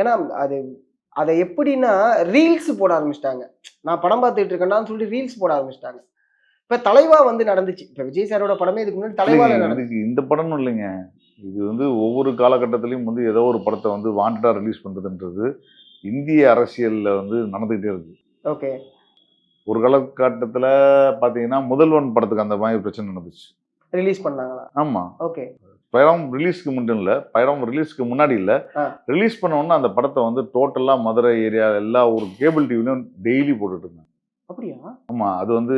ஏன்னா அது அதை எப்படின்னா ரீல்ஸ் போட ஆரம்பிச்சிட்டாங்க. நான் படம் பார்த்துட்டு இருக்கேன்டான்னு சொல்லிட்டு ரீல்ஸ் போட ஆரம்பிச்சிட்டாங்க. இப்ப தலைவா வந்து நடந்துச்சு. இப்ப விஜய் சாரோட படமே இதுக்கு முன்னாடி தலைவால இல்லைங்க, நடந்துச்சு. இதுக்கு இந்த படம்னு இல்லைங்க. இது வந்து ஒவ்வொரு காலகட்டத்திலயும் வந்து ஏதோ ஒரு படத்தை வந்து வாண்டடா ரிலீஸ் பண்றதுன்றது இந்திய அரசியல்ல வந்து நடந்துகிட்டே இருக்கு. ஓகே. ஒரு காலகட்டத்துல பாத்தீங்கன்னா முதல்வன் படத்துக்கு அந்த மாதிரி பிரச்சனை நடந்துச்சு. ரிலீஸ் பண்ணாங்களா? ஆமா. ஓகே. படம் ரிலீஸ்க்கு மட்டும் இல்ல, படம் ரிலீஸ்க்கு முன்னாடி இல்ல, ஆ. ரிலீஸ் பண்ண உடனே அந்த படத்தை வந்து டோட்டலா மதுரை ஏரியா எல்லா ஒரு கேபிள் டிவிலையும் டெய்லி போட்டுட்டு இருந்தாங்க. அப்படியா? ஆமா. அது வந்து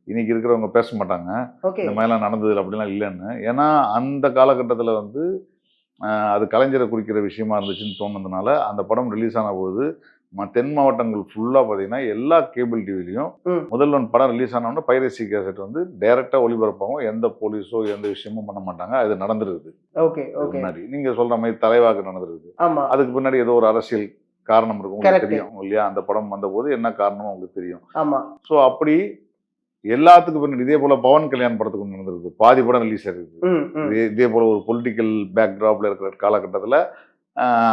இன்னைக்கு இருக்கிறவங்க பேச மாட்டாங்க. ஓகே. இந்த மாதிரிலாம் நடந்தது அப்படிலாம் இல்லைன்னு. ஏன்னா அந்த காலகட்டத்தில் வந்து அது கலைஞரை குறிக்கிற விஷயமா இருந்துச்சுன்னு தோணுனதுனால அந்த படம் ரிலீஸ் ஆன பொழுது தென் மாவட்டங்கள் ஃபுல்லாக பார்த்தீங்கன்னா எல்லா கேபிள் டிவிலையும் முதல்வன் படம் ரிலீஸ் ஆனோடனே பைரசி கேசட் வந்து டைரெக்டாக ஒளிபரப்பாகும். எந்த போலீஸோ எந்த விஷயமும் பண்ண மாட்டாங்க. அது நடந்துருக்குது. ஓகே. ஓகே. முன்னாடி நீங்கள் சொல்கிற மாதிரி தலைவாக்கு நடந்துருக்குது. ஆமா. அதுக்கு பின்னாடி ஏதோ ஒரு அரசியல் காரணம் இருக்கும், உங்களுக்கு Correct. தெரியும் இல்லையா? அந்த படம் வந்தபோது என்ன காரணம் உங்களுக்கு தெரியும். ஆமா. ஸோ அப்படி எல்லாத்துக்கும் பின்னாடி இதே போல பவன் கல்யாண் படத்துக்கு ஒன்று நடந்திருக்கு. பாதி படம் ரிலீஸ் ஆயிருக்கு. இதே போல ஒரு பொலிட்டிக்கல் பேக்ராப்ல இருக்கிற காலகட்டத்தில்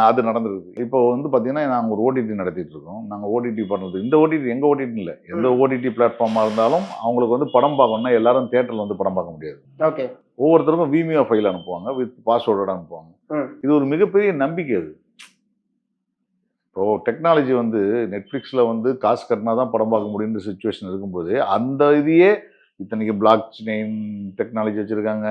அது நடந்திருக்கு. இப்போ வந்து பார்த்தீங்கன்னா நாங்கள் ஒரு ஓடிடி நடத்திட்டு இருக்கோம். நாங்கள் ஓடிடி பண்ணுறது இந்த ஓடிடி எங்கள் ஓடிடி இல்லை, எந்த ஓடிடி பிளாட்ஃபார்மாக இருந்தாலும் அவங்களுக்கு வந்து படம் பார்க்கணும்னா எல்லாரும் தியேட்டரில் வந்து படம் பார்க்க முடியாது. ஓகே. ஒவ்வொருத்தருக்கும் விமிஓ ஃபைல் அனுப்புவாங்க, வித் பாஸ்வேர்டோட அனுப்புவாங்க. இது ஒரு மிகப்பெரிய நம்பிக்கை. அது இப்போ டெக்னாலஜி வந்து நெட்ஃப்ளிக்ஸில் வந்து காசு கட்டினா தான் படம் பார்க்க முடியுன்ற சுச்சுவேஷன் இருக்கும்போது அந்த இதையே இத்தனைக்கு பிளாக் செயின் டெக்னாலஜி வச்சுருக்காங்க,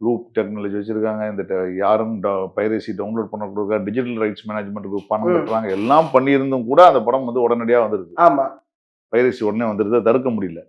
லூப் டெக்னாலஜி வச்சுருக்காங்க, இந்த யாரும் பைரசி டவுன்லோட் பண்ண கொடுக்க டிஜிட்டல் ரைட்ஸ் மேனேஜ்மெண்ட்டுக்கு பணம் கட்டுறாங்க, எல்லாம் பண்ணியிருந்தும் கூட அந்த படம் வந்து உடனடியாக வந்துருது. ஆமா. பைரசி உடனே வந்துருது, தடுக்க முடியல.